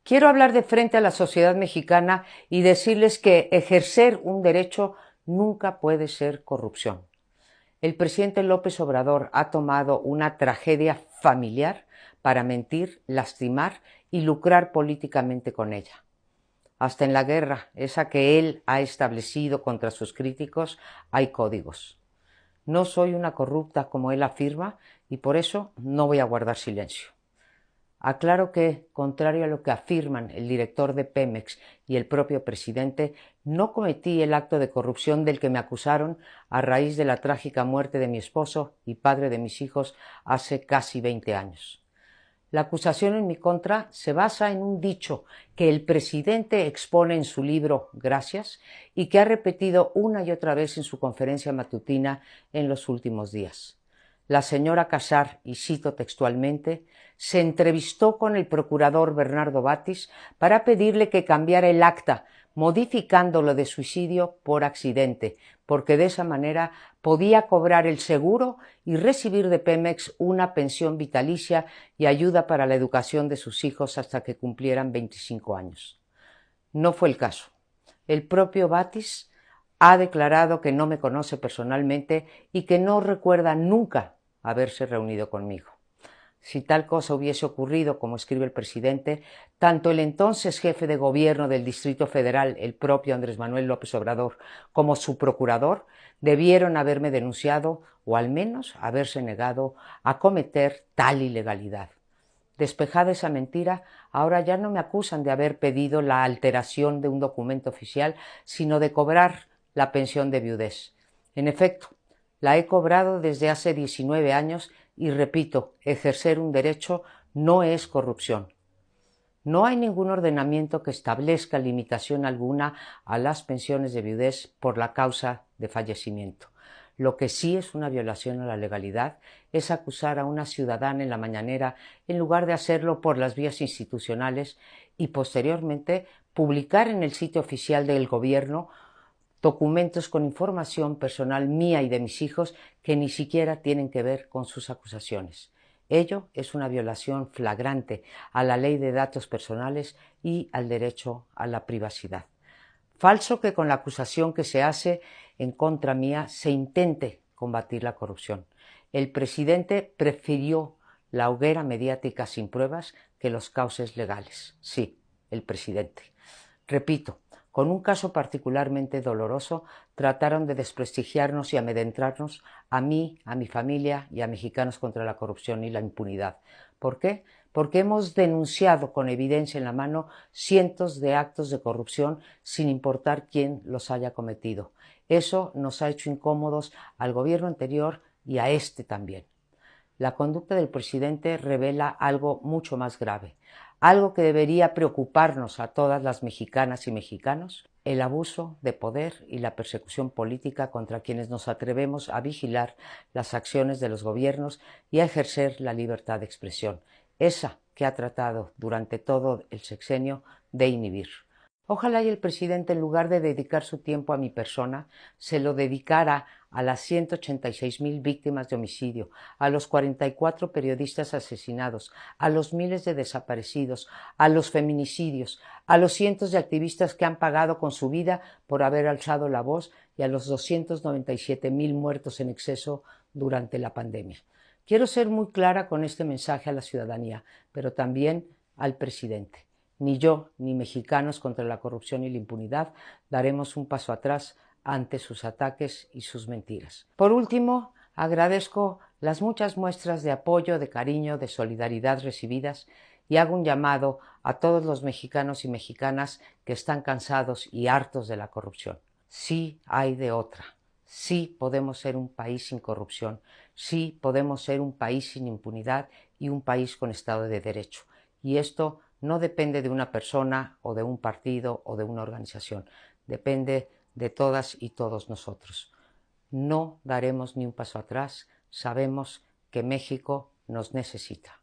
Quiero hablar de frente a la sociedad mexicana y decirles que ejercer un derecho nunca puede ser corrupción. El presidente López Obrador ha tomado una tragedia familiar para mentir, lastimar y lucrar políticamente con ella. Hasta en la guerra, esa que él ha establecido contra sus críticos, hay códigos. No soy una corrupta como él afirma y por eso no voy a guardar silencio. Aclaro que, contrario a lo que afirman el director de Pemex y el propio presidente, no cometí el acto de corrupción del que me acusaron a raíz de la trágica muerte de mi esposo y padre de mis hijos hace casi 20 años. La acusación en mi contra se basa en un dicho que el presidente expone en su libro Gracias y que ha repetido una y otra vez en su conferencia matutina en los últimos días. La señora Casar, y cito textualmente, se entrevistó con el procurador Bernardo Batis para pedirle que cambiara el acta, modificándolo de suicidio por accidente, porque de esa manera podía cobrar el seguro y recibir de Pemex una pensión vitalicia y ayuda para la educación de sus hijos hasta que cumplieran 25 años. No fue el caso. El propio Batis ha declarado que no me conoce personalmente y que no recuerda nunca haberse reunido conmigo. Si tal cosa hubiese ocurrido, como escribe el presidente, tanto el entonces jefe de gobierno del Distrito Federal, el propio Andrés Manuel López Obrador, como su procurador, debieron haberme denunciado o al menos haberse negado a cometer tal ilegalidad. Despejada esa mentira, ahora ya no me acusan de haber pedido la alteración de un documento oficial, sino de cobrar la pensión de viudez. En efecto, la he cobrado desde hace 19 años y repito, ejercer un derecho no es corrupción. No hay ningún ordenamiento que establezca limitación alguna a las pensiones de viudez por la causa de fallecimiento. Lo que sí es una violación a la legalidad es acusar a una ciudadana en la mañanera en lugar de hacerlo por las vías institucionales y posteriormente publicar en el sitio oficial del gobierno documentos con información personal mía y de mis hijos que ni siquiera tienen que ver con sus acusaciones. Ello es una violación flagrante a la ley de datos personales y al derecho a la privacidad. Falso que con la acusación que se hace en contra mía se intente combatir la corrupción. El presidente prefirió la hoguera mediática sin pruebas que los cauces legales. Sí, el presidente. Repito, con un caso particularmente doloroso, trataron de desprestigiarnos y amedrentarnos a mí, a mi familia y a Mexicanos contra la Corrupción y la Impunidad. ¿Por qué? Porque hemos denunciado con evidencia en la mano cientos de actos de corrupción sin importar quién los haya cometido. Eso nos ha hecho incómodos al gobierno anterior y a este también. La conducta del presidente revela algo mucho más grave, algo que debería preocuparnos a todas las mexicanas y mexicanos, el abuso de poder y la persecución política contra quienes nos atrevemos a vigilar las acciones de los gobiernos y a ejercer la libertad de expresión, esa que ha tratado durante todo el sexenio de inhibir. Ojalá y el presidente, en lugar de dedicar su tiempo a mi persona, se lo dedicara a las 186,000 víctimas de homicidio, a los 44 periodistas asesinados, a los miles de desaparecidos, a los feminicidios, a los cientos de activistas que han pagado con su vida por haber alzado la voz y a los 297,000 muertos en exceso durante la pandemia. Quiero ser muy clara con este mensaje a la ciudadanía, pero también al presidente. Ni yo, ni Mexicanos contra la Corrupción y la Impunidad daremos un paso atrás ante sus ataques y sus mentiras. Por último, agradezco las muchas muestras de apoyo, de cariño, de solidaridad recibidas y hago un llamado a todos los mexicanos y mexicanas que están cansados y hartos de la corrupción. Sí hay de otra. Sí podemos ser un país sin corrupción. Sí podemos ser un país sin impunidad y un país con Estado de Derecho. Y esto no depende de una persona o de un partido o de una organización. Depende de todas y todos nosotros. No daremos ni un paso atrás. Sabemos que México nos necesita.